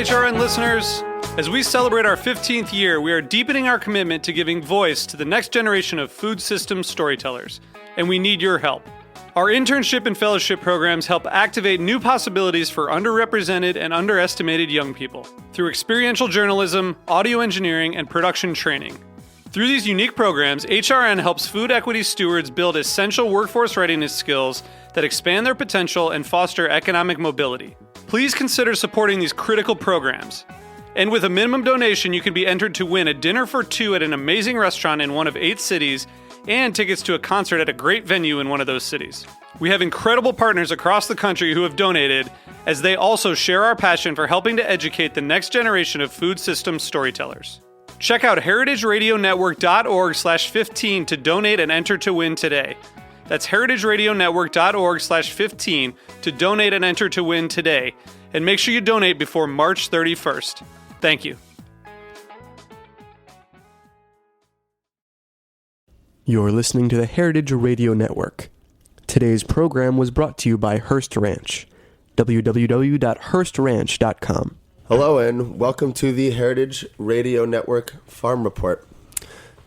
HRN listeners. As we celebrate our 15th year, we are deepening our commitment to giving voice to the next generation of food systems storytellers, and we need your help. Our internship and fellowship programs help activate new possibilities for underrepresented and underestimated young people through experiential journalism, audio engineering, and production training. Through these unique programs, HRN helps food equity stewards build essential workforce readiness skills that expand their potential and foster economic mobility. Please consider supporting these critical programs. And with a minimum donation, you can be entered to win a dinner for two at an amazing restaurant in one of 8 cities and tickets to a concert at a great venue in one of those cities. We have incredible partners across the country who have donated, as they also share our passion for helping to educate the next generation of food systems storytellers. Check out heritageradionetwork.org/15 to donate and enter to win today. That's heritageradionetwork.org/15 to donate and enter to win today. And make sure you donate before March 31st. Thank you. You're listening to the Heritage Radio Network. Today's program was brought to you by Hearst Ranch. www.hearstranch.com. Hello and welcome to the Heritage Radio Network Farm Report.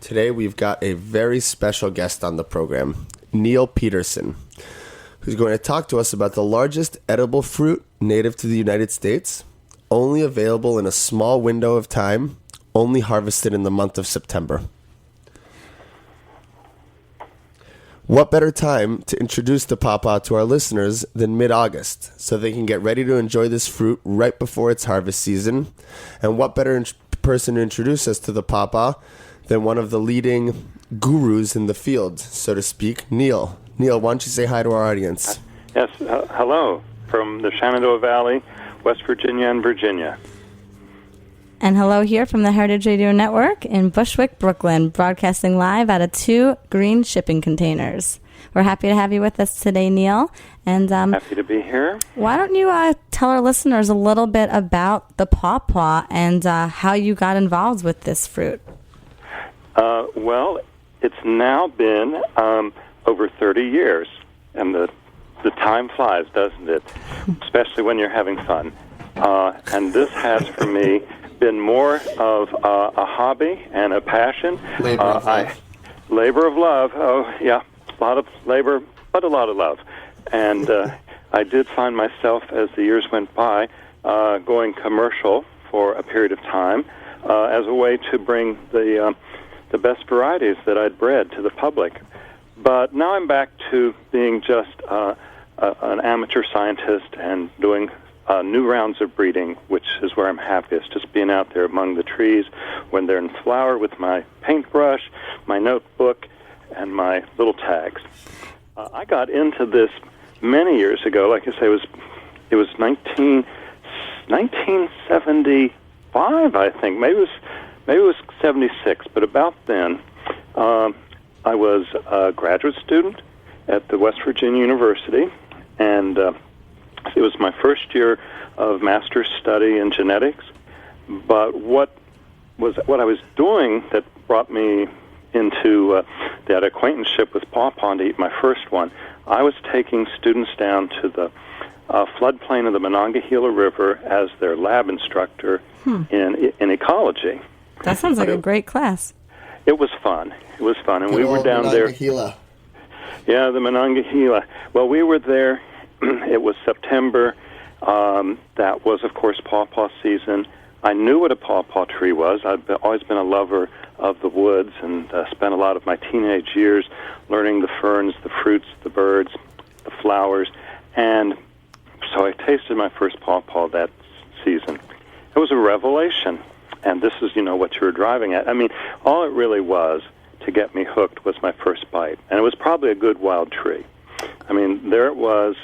Today we've got a very special guest on the program, Neal Peterson, who's going to talk to us about the largest edible fruit native to the United States, only available in a small window of time, only harvested in the month of September. What better time to introduce the pawpaw to our listeners than mid-August, so they can get ready to enjoy this fruit right before its harvest season? And what better person to introduce us to the pawpaw than one of the leading gurus in the field, so to speak, Neal. Neal, why don't you say hi to our audience? Yes, hello from the Shenandoah Valley, West Virginia and Virginia. And hello here from the Heritage Radio Network in Bushwick, Brooklyn, broadcasting live out of 2 green shipping containers. We're happy to have you with us today, Neal. And happy to be here. Why don't you tell our listeners a little bit about the pawpaw and how you got involved with this fruit? Well, it's now been over 30 years, and the time flies, doesn't it? Especially when you're having fun. And this has, for me, been more of a hobby and a passion. Labor of love. Labor of love. Oh, yeah, a lot of labor, but a lot of love. And I did find myself, as the years went by, going commercial for a period of time as a way to bring the best varieties that I'd bred to the public. But now I'm back to being just an amateur scientist and doing new rounds of breeding, which is where I'm happiest, just being out there among the trees when they're in flower with my paintbrush, my notebook, and my little tags. I got into this many years ago. Like I say, it was 1975, I think. Maybe it was 76, but about then, I was a graduate student at the West Virginia University, and it was my first year of master's study in genetics. But what I was doing that brought me into that acquaintanceship with pawpaw to eat my first one, I was taking students down to the floodplain of the Monongahela River as their lab instructor in ecology. That sounds like a great class. It was fun. And Good we were down Monongahela. there. Yeah, the Monongahela. Well, we were there. It was September. That was, of course, pawpaw season. I knew what a pawpaw tree was. I've always been a lover of the woods and spent a lot of my teenage years learning the ferns, the fruits, the birds, the flowers. And so I tasted my first pawpaw that season. It was a revelation. And this is, what you were driving at. I mean, all it really was to get me hooked was my first bite. And it was probably a good wild tree. I mean, there it was,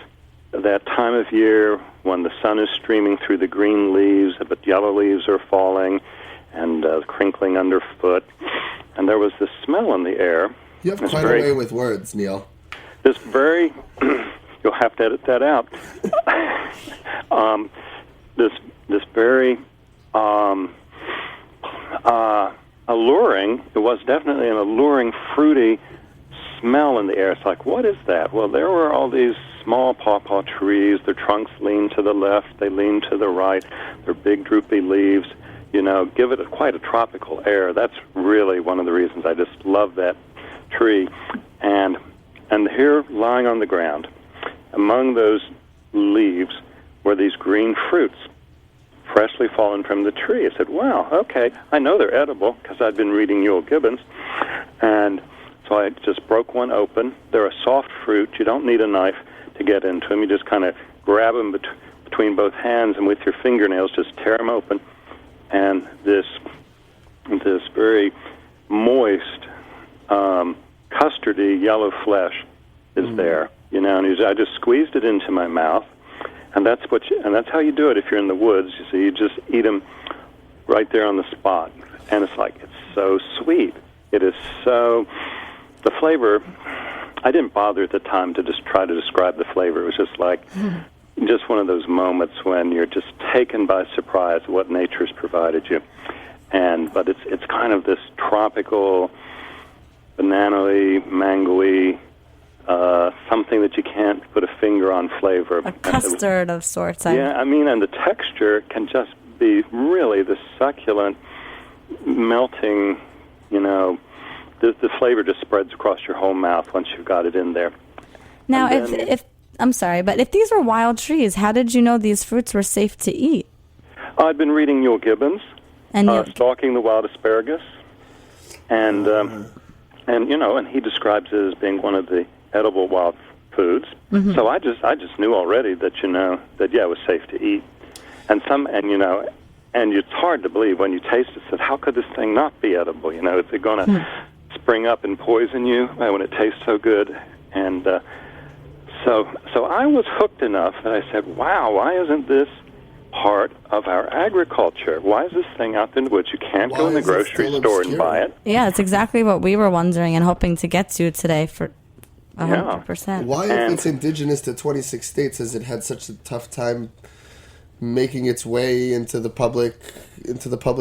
that time of year when the sun is streaming through the green leaves, but yellow leaves are falling and crinkling underfoot. And there was this smell in the air. You have quite a way with words, Neal. This very, you'll have to edit that out. This very alluring, it was definitely an alluring, fruity smell in the air. It's like, what is that? Well, there were all these small pawpaw trees. Their trunks lean to the left, they lean to the right. Their big droopy leaves, give it quite a tropical air. That's really one of the reasons I just love that tree. And here, lying on the ground, among those leaves were these green fruits, freshly fallen from the tree. I said, wow, okay, I know they're edible because I'd been reading Neal Gibbons. And so I just broke one open. They're a soft fruit. You don't need a knife to get into them. You just kind of grab them between both hands, and with your fingernails just tear them open. And this very moist, custardy yellow flesh is there. And I just squeezed it into my mouth. And that's how you do it if you're in the woods. You see, you just eat them right there on the spot, and it's so sweet. It is so. The flavor, I didn't bother at the time to just try to describe the flavor. It was just just one of those moments when you're just taken by surprise at what nature has provided you. But it's kind of this tropical, banana-y, mango-y. Something that you can't put a finger on flavor. A custard of sorts. And the texture can just be really the succulent, melting, the flavor just spreads across your whole mouth once you've got it in there. Now, if I'm sorry, but if these were wild trees, how did you know these fruits were safe to eat? I'd been reading Neal Gibbons, Stalking the Wild Asparagus, and he describes it as being one of the edible wild foods. Mm-hmm. So I just knew already that it was safe to eat. And it's hard to believe when you taste it. Said, how could this thing not be edible? Is it going to spring up and poison you when it tastes so good? And so I was hooked enough that I said, wow, why isn't this part of our agriculture? Why is this thing out in the woods? You can't go in the grocery store and buy it. Yeah, it's exactly what we were wondering and hoping to get to today for 100%. Why, if it's indigenous to 26 states, has it had such a tough time making its way into the public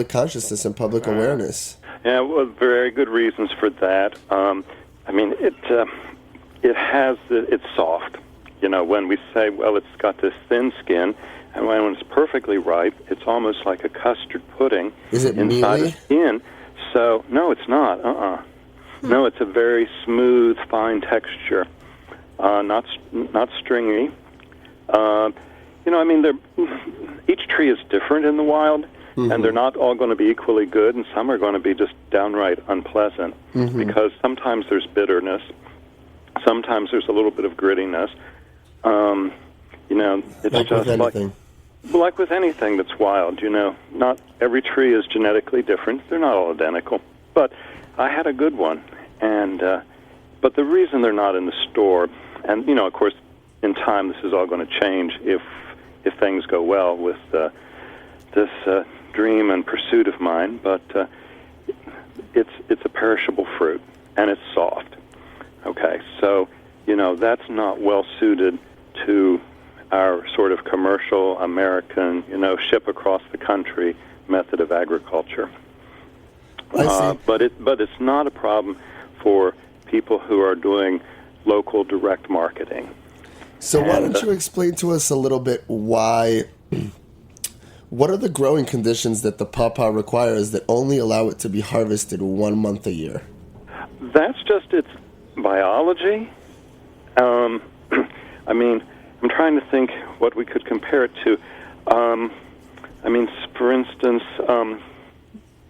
consciousness and public awareness? Yeah, well, very good reasons for that. It's soft. When we say, well, it's got this thin skin, and when it's perfectly ripe, it's almost like a custard pudding inside the skin. So, no, it's not. No, it's a very smooth, fine texture, not stringy. Each tree is different in the wild, and they're not all going to be equally good, and some are going to be just downright unpleasant, because sometimes there's bitterness, sometimes there's a little bit of grittiness. It's like just with anything. Like with anything that's wild, not every tree is genetically different. They're not all identical, but I had a good one, but the reason they're not in the store, and of course, in time this is all going to change if things go well with this dream and pursuit of mine. But it's a perishable fruit, and it's soft. Okay, so that's not well suited to our sort of commercial American, ship across the country method of agriculture. But it's not a problem for people who are doing local direct marketing. So why don't you explain to us a little bit what are the growing conditions that the pawpaw requires that only allow it to be harvested 1 month a year? That's just its biology. I'm trying to think what we could compare it to. For instance...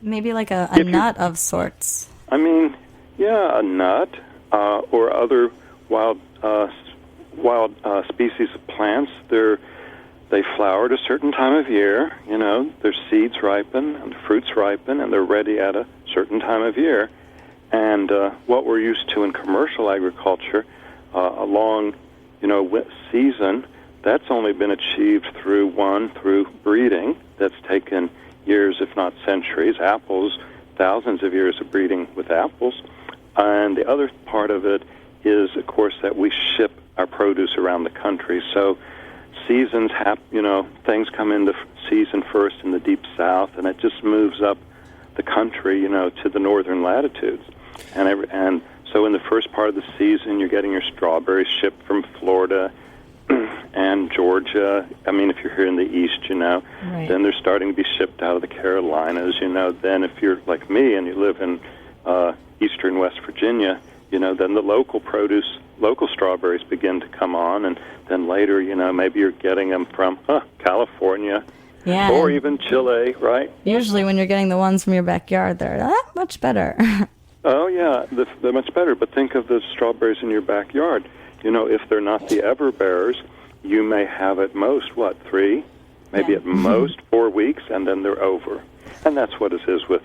maybe like a nut of sorts. A nut or other wild species of plants. They flower at a certain time of year. Their seeds ripen and the fruits ripen, and they're ready at a certain time of year. And what we're used to in commercial agriculture, a long, season, that's only been achieved through breeding. That's taken years, if not centuries. Apples, thousands of years of breeding with apples. And the other part of it is, of course, that we ship our produce around the country. So seasons things come into season first in the deep south, and it just moves up the country, to the northern latitudes. And So in the first part of the season, you're getting your strawberries shipped from Florida and Georgia. I mean, if you're here in the East, Right. then they're starting to be shipped out of the Carolinas, Then if you're like me and you live in eastern West Virginia, then the local strawberries begin to come on, and then later, maybe you're getting them from California Yeah. or even Chile, right? Usually when you're getting the ones from your backyard, they're that much better. Oh, yeah, they're much better. But think of the strawberries in your backyard. If they're not the everbearers, you may have at most, 3, maybe at most 4 weeks, and then they're over. And that's what it is with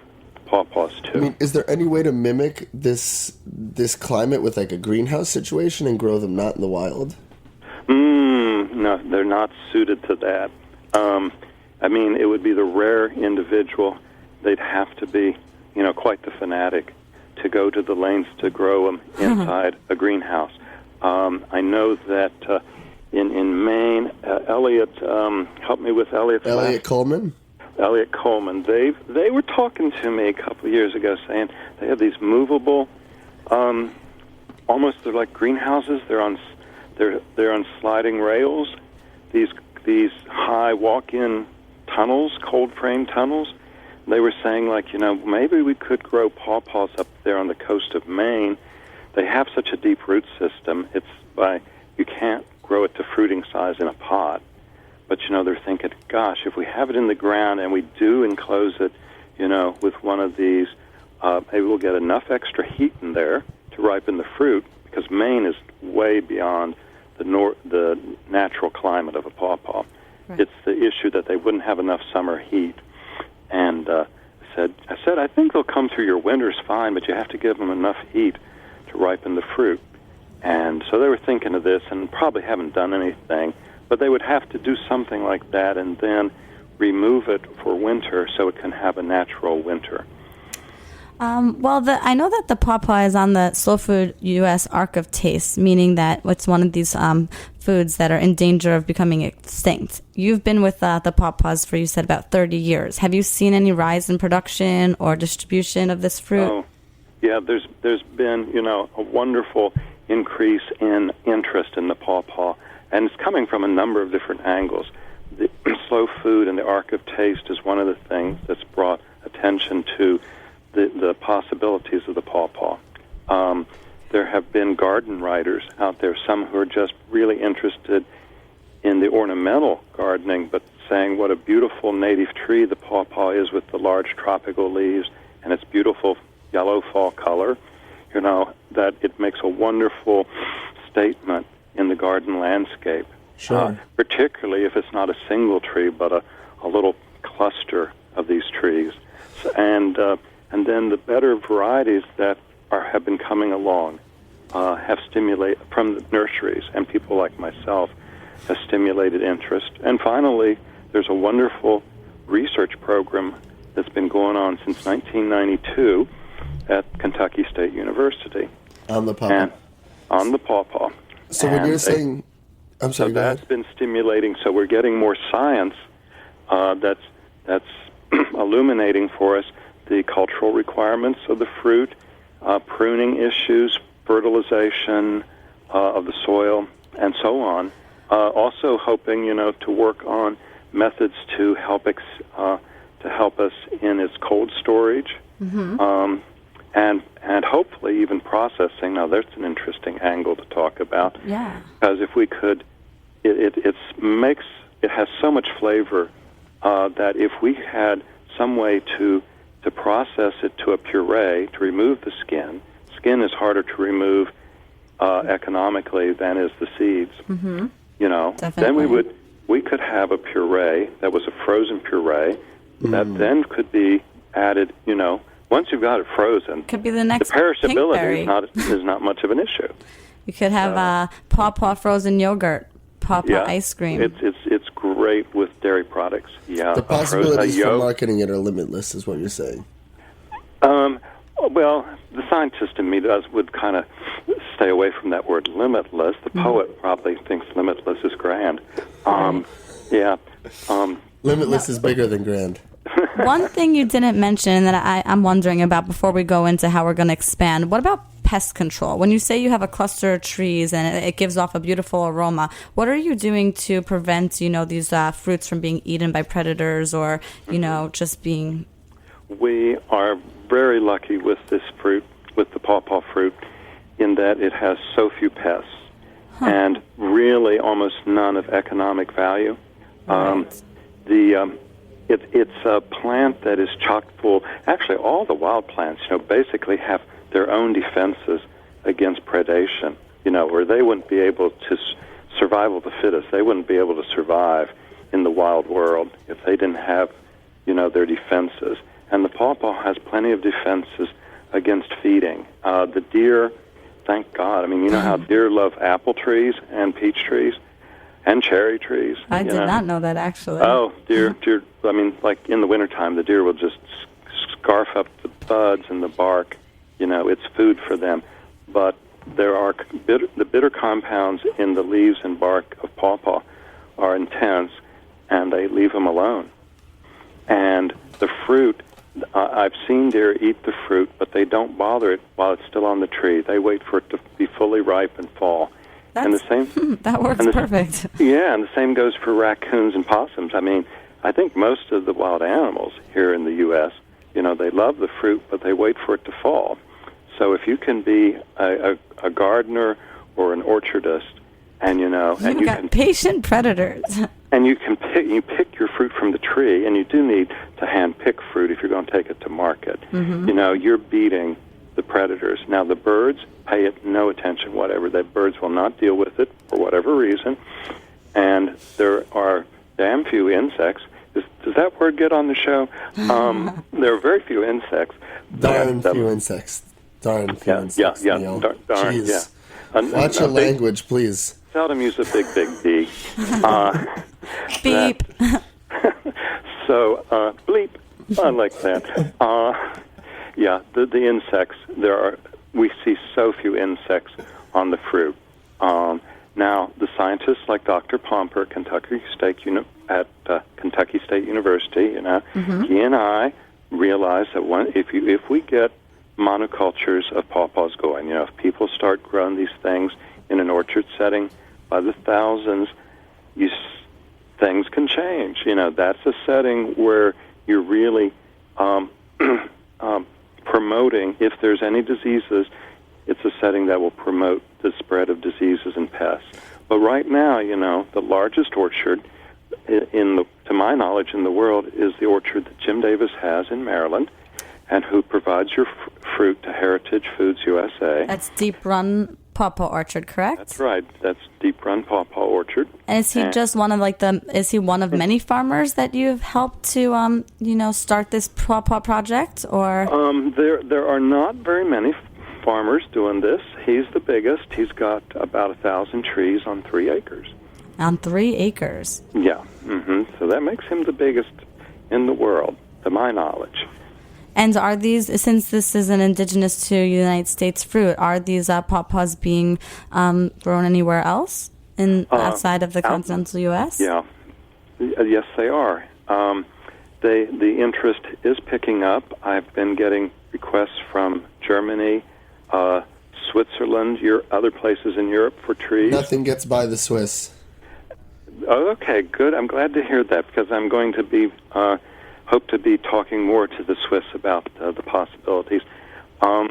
pawpaws, too. I mean, is there any way to mimic this climate with like a greenhouse situation and grow them not in the wild? No, they're not suited to that. I mean, it would be the rare individual. They'd have to be, quite the fanatic to go to the lengths to grow them inside a greenhouse. I know that in Maine, Elliot, help me with Elliot's Elliot Coleman? Elliot Coleman. They were talking to me a couple of years ago, saying they have these movable, almost they're like greenhouses. They're on sliding rails. These high walk-in tunnels, cold frame tunnels. They were saying, maybe we could grow pawpaws up there on the coast of Maine. They have such a deep root system. You can't grow it to fruiting size in a pot. But, they're thinking, gosh, if we have it in the ground and we do enclose it, with one of these, maybe we'll get enough extra heat in there to ripen the fruit, because Maine is way beyond the natural climate of a pawpaw. Right. It's the issue that they wouldn't have enough summer heat. And I said, I think they'll come through your winters fine, but you have to give them enough heat to ripen the fruit. And so they were thinking of this and probably haven't done anything, but they would have to do something like that and then remove it for winter so it can have a natural winter. I know that the pawpaw is on the Slow Food U.S. Arc of Taste, meaning that it's one of these foods that are in danger of becoming extinct. You've been with the pawpaws for, you said, about 30 years. Have you seen any rise in production or distribution of this fruit? Oh, yeah, there's been, a wonderful increase in interest in the pawpaw, and it's coming from a number of different angles. The Slow Food and the Arc of Taste is one of the things that's brought attention to the possibilities of the pawpaw. There have been garden writers out there, some who are just really interested in the ornamental gardening, but saying what a beautiful native tree the pawpaw is with the large tropical leaves and its beautiful yellow fall color, that it makes a wonderful statement in the garden landscape. Sure. Particularly if it's not a single tree, but a little cluster of these trees. And then the better varieties that have been coming along have stimulated from the nurseries, and people like myself have stimulated interest. And finally, there's a wonderful research program that's been going on since 1992 at Kentucky State University. On the pawpaw. And on the pawpaw. So when you're saying... I'm sorry, so go that's ahead. been stimulating. So we're getting more science that's illuminating for us the cultural requirements of the fruit, pruning issues, fertilization of the soil, and so on. Also hoping, to work on methods to help us in its cold storage, and hopefully even processing. Now, that's an interesting angle to talk about. Yeah. Because if we could, it has so much flavor that if we had some way to process it to a puree, to remove the skin is harder to remove economically than is the seeds. Mm-hmm. Then we could have a puree that was a frozen puree that then could be added. Once you've got it frozen, could be the next the perishability pinkberry. is not much of an issue. You could have pawpaw frozen yogurt, pawpaw ice cream. It's great with dairy products. Yeah, The possibilities for marketing it are limitless, is what you're saying. Well, the scientist in me would kind of stay away from that word limitless. The poet probably thinks limitless is grand. Limitless is bigger than grand. One thing you didn't mention that I'm wondering about before we go into how we're going to expand, what about pest control. When you say you have a cluster of trees and it gives off a beautiful aroma, what are you doing to prevent, these fruits from being eaten by predators or, just being... We are very lucky with this fruit, with the pawpaw fruit, in that it has so few pests and really almost none of economic value. Right. It's a plant that is chock full. Actually, all the wild plants, basically have their own defenses against predation. Where they wouldn't be able to survival of the fittest. They wouldn't be able to survive in the wild world if they didn't have, their defenses. And the pawpaw has plenty of defenses against feeding. The deer, thank God. I mean, how deer love apple trees and peach trees and cherry trees. I did not know that, actually. Oh, deer. I mean, like in the wintertime, the deer will just scarf up the buds and the bark. It's food for them. But there are the bitter compounds in the leaves and bark of pawpaw are intense, and they leave them alone. And the fruit, I've seen deer eat the fruit, but they don't bother it while it's still on the tree. They wait for it to be fully ripe and fall. And the same that works perfect. Yeah, and the same goes for raccoons and possums. I mean, I think most of the wild animals here in the U.S., they love the fruit, but they wait for it to fall. So if you can be a gardener or an orchardist, and and you can patient predators, and you pick your fruit from the tree, and you do need to hand pick fruit if you're going to take it to market. Mm-hmm. You're beating the predators. Now the birds pay it no attention whatever. The birds will not deal with it for whatever reason, and there are damn few insects. Does that word get on the show? There are very few insects. Darn few insects. Darn few insects. Yeah. Neal. Darn, Jeez. yeah. Watch your language, please. Seldom use a big B. Beep. So, bleep. I like that. Yeah, the insects. We see so few insects on the fruit. Now, the scientists like Dr. Pomper at Kentucky State University, Mm-hmm. he and I realized that if we get monocultures of pawpaws going, if people start growing these things in an orchard setting by the thousands, things can change. That's a setting where you're really promoting, if there's any diseases, it's a setting that will promote the spread of diseases and pests. But right now, the largest orchard, to my knowledge, in the world is the orchard that Jim Davis has in Maryland, and who provides your fruit to Heritage Foods USA. That's Deep Run Pawpaw Orchard, correct? That's right. That's Deep Run Pawpaw Orchard. And is he just one of is he one of many farmers that you've helped to start this pawpaw project, or? There are not very many farmers doing this. He's the biggest. He's got about 1,000 trees on 3 acres. On 3 acres. Yeah. So that makes him the biggest in the world, to my knowledge. And are these, since this is an indigenous to United States fruit, are these pawpaws being grown anywhere else outside of the continental U.S.? Yeah. Yes, they are. The interest is picking up. I've been getting requests from Germany, Switzerland, other places in Europe for trees. Nothing gets by the Swiss. Oh, okay, good. I'm glad to hear that, because I'm going to be hope to be talking more to the Swiss about the possibilities. As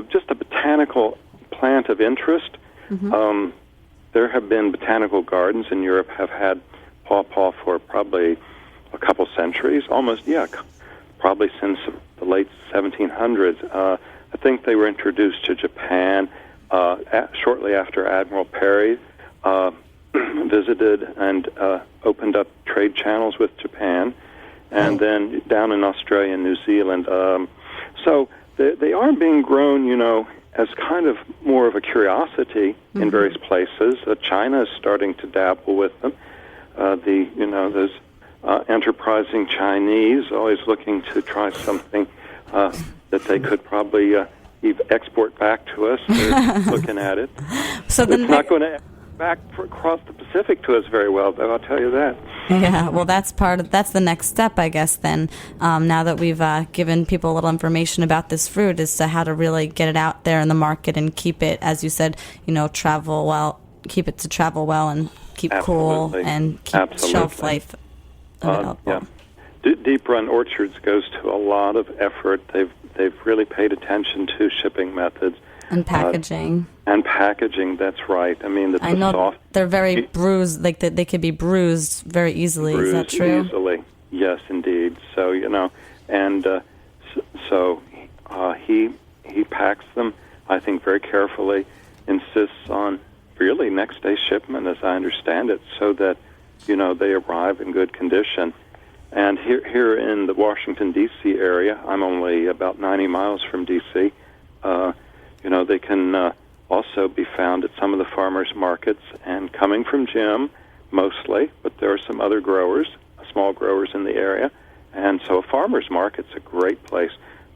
just a botanical plant of interest, there have been botanical gardens in Europe have had pawpaw for probably a couple centuries, probably since the late 1700s. I think they were introduced to Japan shortly after Admiral Perry visited and opened up trade channels with Japan, and then down in Australia and New Zealand. So they are being grown, as kind of more of a curiosity in various places. China is starting to dabble with them. Those enterprising Chinese always looking to try something that they could probably export back to us. They're looking at it. So it's not going to back across the Pacific to us very well, though, I'll tell you that. Yeah, well, that's the next step, I guess, then, now that we've given people a little information about this fruit, is to how to really get it out there in the market and keep it, as you said, keep it to travel well and keep cool and keep shelf life available. Yeah. Deep Run Orchards goes to a lot of effort. They've really paid attention to shipping methods. And packaging. That's right. I mean, I know they're very bruised, like they could be bruised very easily. Is that true? Easily. Yes, indeed. So, and so he packs them, I think, very carefully, insists on really next day shipment, as I understand it, so that, they arrive in good condition. And here in the Washington, D.C. area, I'm only about 90 miles from D.C., they can also be found at some of the farmers markets, and coming from Jim, mostly, but there are some other growers, small growers in the area, and so a farmers market's a great place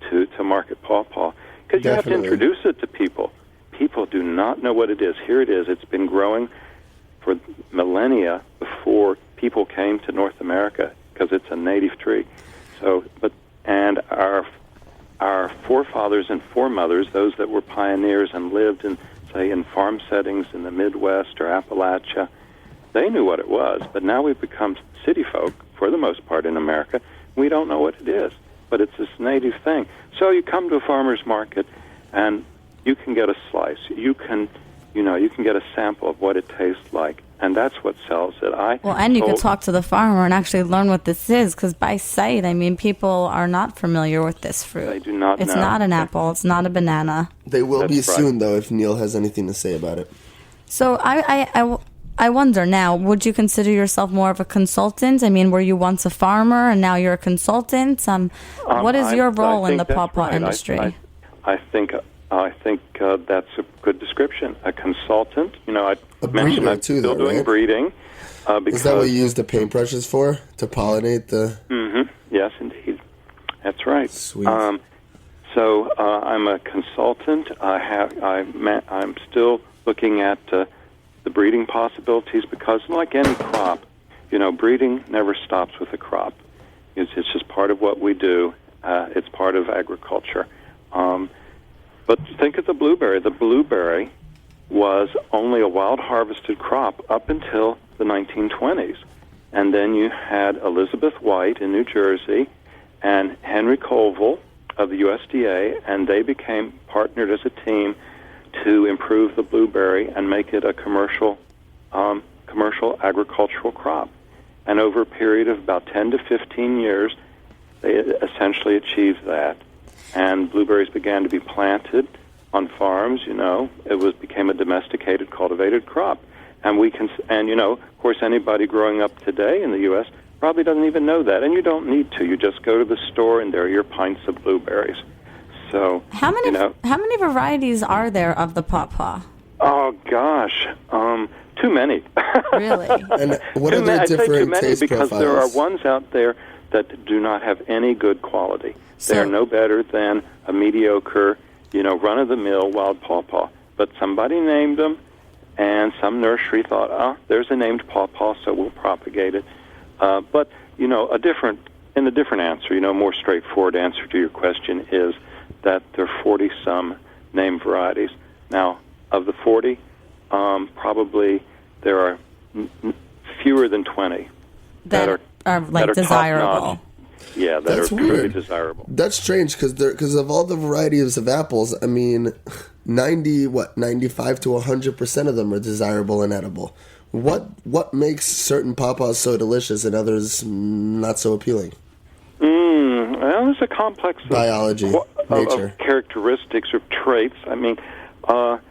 to market pawpaw, because you have to introduce it to people. People do not know what it is. Here it is. It's been growing for millennia before people came to North America, because it's a native tree. So, and our forefathers and foremothers, those that were pioneers and lived in farm settings in the Midwest or Appalachia, they knew what it was. But now we've become city folk, for the most part in America. We don't know what it is, but it's this native thing. So you come to a farmer's market, and you can get a slice. You can get a sample of what it tastes like, and that's what sells it. And you could talk to the farmer and actually learn what this is, because by sight, I mean, people are not familiar with this fruit. They do not know. It's not an apple. It's not a banana. They will be soon, though, if Neal has anything to say about it. So I wonder now, would you consider yourself more of a consultant? I mean, were you once a farmer and now you're a consultant? What is your role in the pawpaw industry? I think that's a good description. A consultant. I mentioned I'm still doing breeding. Is that what you use the paintbrushes for, to pollinate the... Mm-hmm. Yes, indeed. That's right. Sweet. So I'm a consultant. I'm still looking at the breeding possibilities, because like any crop, breeding never stops with a crop. It's just part of what we do. It's part of agriculture. But think of the blueberry. The blueberry was only a wild harvested crop up until the 1920s. And then you had Elizabeth White in New Jersey and Henry Colville of the USDA, and they became partnered as a team to improve the blueberry and make it a commercial agricultural crop. And over a period of about 10 to 15 years, they essentially achieved that. And blueberries began to be planted on farms. It became a domesticated, cultivated crop. And of course, anybody growing up today in the U.S. probably doesn't even know that, and you don't need to. You just go to the store, and there are your pints of blueberries. So how many varieties are there of the pawpaw? Oh gosh, too many. Really? And what are the different taste because profiles? there are ones out there that do not have any good quality. They're no better than a mediocre, run-of-the-mill wild pawpaw. But somebody named them, and some nursery thought, there's a named pawpaw, so we'll propagate it. But a different answer, more straightforward answer to your question is that there are 40-some named varieties. Now, of the 40, probably there are fewer than 20 that are desirable. Top-notch. Yeah, that are truly desirable. That's strange, because of all the varieties of apples, I mean, 95 to 100% of them are desirable and edible. What makes certain pawpaws so delicious and others not so appealing? Well, there's a complex biology, nature, of characteristics or traits. I mean, the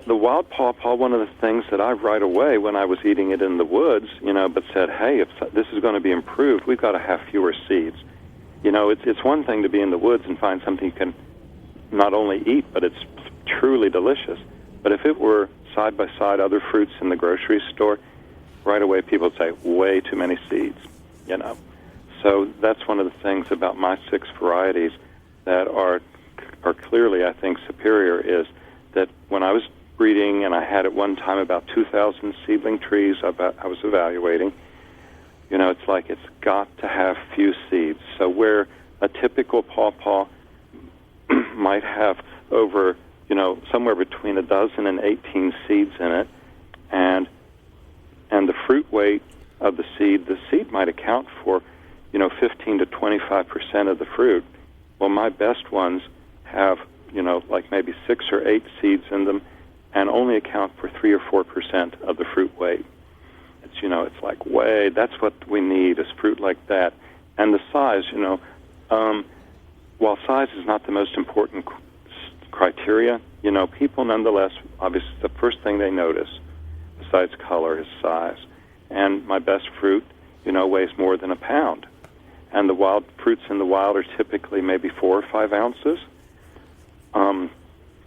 wild pawpaw. One of the things that I right away when I was eating it in the woods, but said, hey, if this is going to be improved, we've got to have fewer seeds. It's one thing to be in the woods and find something you can not only eat, but it's truly delicious. But if it were side by side other fruits in the grocery store, right away people would say, way too many seeds, So that's one of the things about my 6 varieties that are clearly, I think, superior, is that when I was breeding, and I had at one time about 2,000 seedling trees I was evaluating, It's like it's got to have few seeds. So where a typical pawpaw might have over, somewhere between 12 and 18 seeds in it, and the fruit weight of the seed might account for, 15 to 25% of the fruit. Well, my best ones have, like maybe 6 or 8 seeds in them, and only account for 3 or 4% of the fruit weight. It's like that's what we need, is fruit like that. And the size, while size is not the most important criteria, people nonetheless, obviously, the first thing they notice, besides color, is size. And my best fruit, weighs more than a pound. And the wild fruits in the wild are typically maybe 4 or 5 ounces. And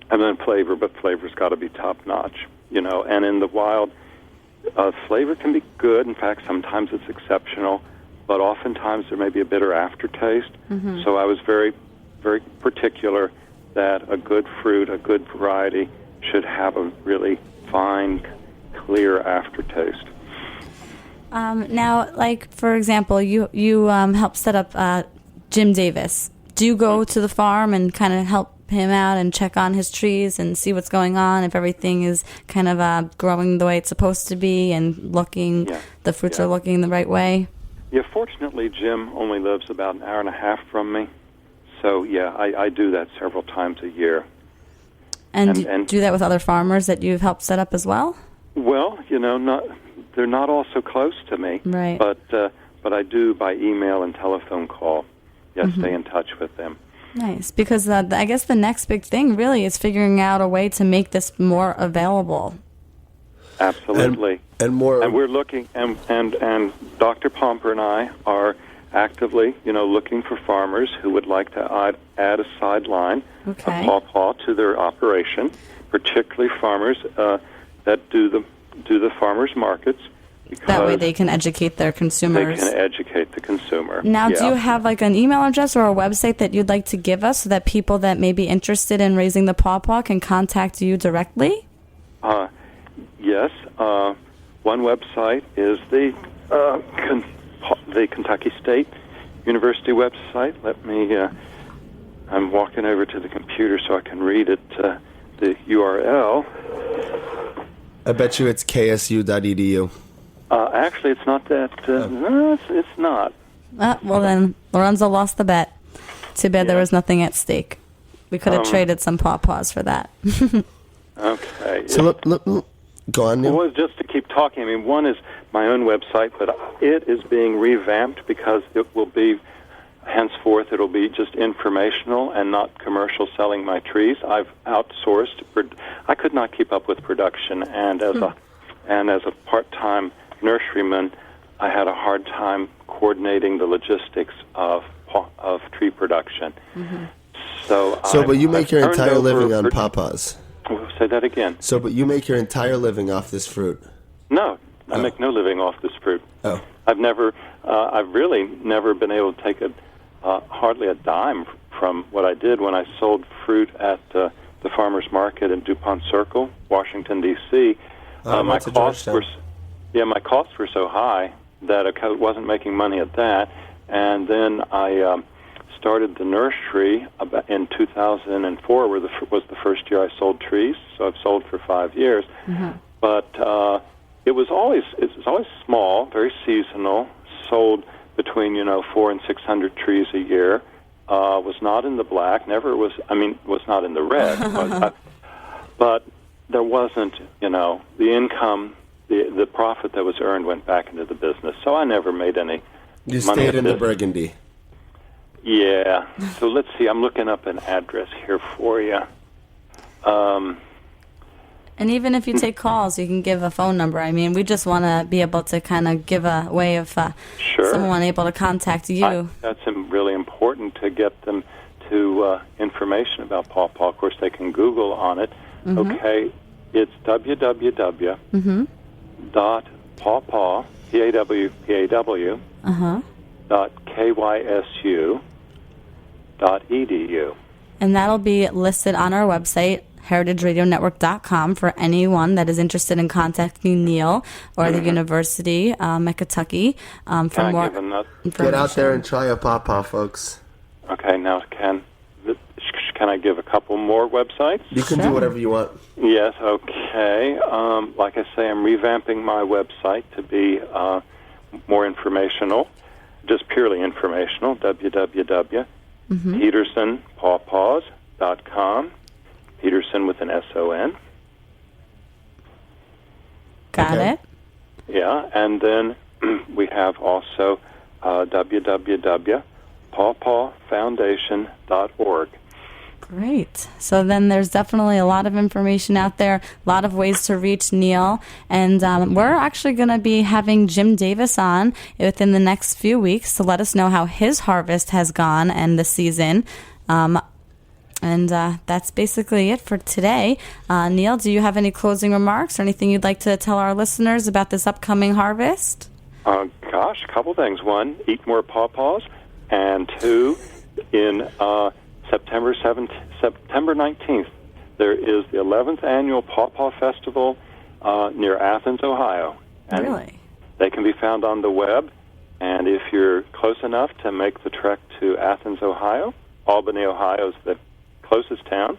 then flavor, but flavor's got to be top-notch, And in the wild, flavor can be good. In fact, sometimes it's exceptional, but oftentimes there may be a bitter aftertaste. Mm-hmm. So I was very, very particular that a good fruit, a good variety, should have a really fine, clear aftertaste. Now, like, for example, you helped set up Jim Davis. Do you go to the farm and kind of help him out and check on his trees and see what's going on, if everything is kind of growing the way it's supposed to be and looking, the fruits are looking the right way? Yeah, fortunately, Jim only lives about an hour and a half from me. So, I do that several times a year. And do you do that with other farmers that you've helped set up as well? Well, they're not all so close to me. Right. But I do by email and telephone call. Stay in touch with them. Nice, because I guess the next big thing really is figuring out a way to make this more available. Absolutely. And more. And we're looking, and Dr. Pomper and I are actively, looking for farmers who would like to add a sideline of pawpaw to their operation, particularly farmers that do the farmers markets. That way they can educate their consumers. They can educate the consumer. Now, do you have like an email address or a website that you'd like to give us so that people that may be interested in raising the pawpaw can contact you directly? Yes. One website is the Kentucky State University website. Let me, I'm walking over to the computer so I can read it, the URL. I bet you it's ksu.edu. Actually, it's not that. No, it's not. Well, then, Lorenzo lost the bet. Too bad there was nothing at stake. We could have traded some pawpaws for that. Okay. So go on, Neal. Well, just to keep talking, I mean, one is my own website, but it is being revamped because it will be, henceforth, it'll be just informational and not commercial selling my trees. I've outsourced. I could not keep up with production, and as a part-time nurseryman, I had a hard time coordinating the logistics of tree production. Mm-hmm. But you make your entire living on pawpaws. Say that again. But you make your entire living off this fruit. No, I make no living off this fruit. Oh. I've really never been able to take hardly a dime from what I did when I sold fruit at the farmers market in DuPont Circle, Washington, D.C. My costs were so high that I wasn't making money at that. And then I started the nursery in 2004, was the first year I sold trees. So I've sold for 5 years. Mm-hmm. But it was always small, very seasonal. Sold between 400 and 600 trees a year. Was not in the black. Was not in the red. But there wasn't, the income. The profit that was earned went back into the business, so I never made any You money. stayed in the Burgundy. Yeah. So let's see. I'm looking up an address here for you. And even if you take calls, you can give a phone number. I mean, we just want to be able to kind of give a way of someone able to contact you. That's really important to get them to information about pawpaw. Of course, they can Google on it. Mm-hmm. Okay. It's www. Mm-hmm. .pawpaw, P-A-W, Uh-huh. .kysu.edu. And that'll be listed on our website, heritageradionetwork.com, for anyone that is interested in contacting Neal or the University at Kentucky for more information. Get out there and try a pawpaw, folks. Okay, now can I give a couple more websites? You can do whatever you want. Yes, okay. Like I say, I'm revamping my website to be more informational, just purely informational, www.petersonpawpaws.com, Peterson with an S-O-N. Got it. Yeah, and then we have also www.pawpawfoundation.org. Great. So then there's definitely a lot of information out there, a lot of ways to reach Neal. And we're actually going to be having Jim Davis on within the next few weeks to let us know how his harvest has gone and the season. And that's basically it for today. Neal, do you have any closing remarks or anything you'd like to tell our listeners about this upcoming harvest? Gosh, a couple things. One, eat more pawpaws. And two, in September 19th, there is the 11th annual Pawpaw Festival near Athens, Ohio. And really? They can be found on the web. And if you're close enough to make the trek to Athens, Ohio, Albany, Ohio is the closest town,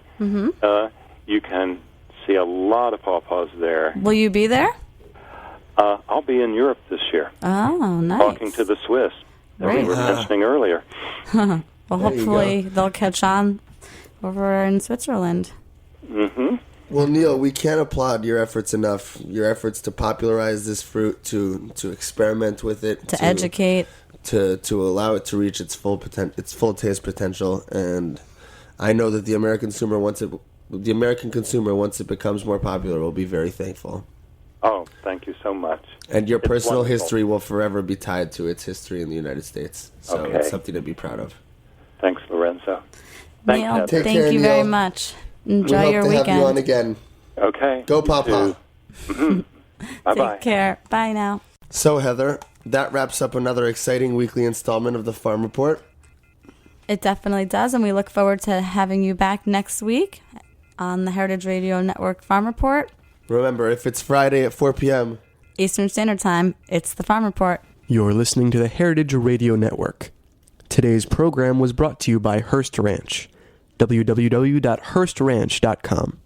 you can see a lot of pawpaws there. Will you be there? I'll be in Europe this year. Oh, nice. Talking to the Swiss that we were mentioning earlier. Well, hopefully they'll catch on over in Switzerland. Mm-hmm. Well, Neal, we can't applaud your efforts enough. Your efforts to popularize this fruit, to experiment with it, to educate, to allow it to reach its full taste potential. And I know that the American consumer, once it becomes more popular, will be very thankful. Oh, thank you so much. And your personal history will forever be tied to its history in the United States. So it's something to be proud of. Thanks, Lorenzo. Neal, thank you very much. Enjoy your weekend. We hope to have you on again. Okay. Go Pawpaw. Bye-bye. Take care. Bye now. So, Heather, that wraps up another exciting weekly installment of the Farm Report. It definitely does, and we look forward to having you back next week on the Heritage Radio Network Farm Report. Remember, if it's Friday at 4 p.m. Eastern Standard Time, it's the Farm Report. You're listening to the Heritage Radio Network. Today's program was brought to you by Hearst Ranch. www.hearstranch.com.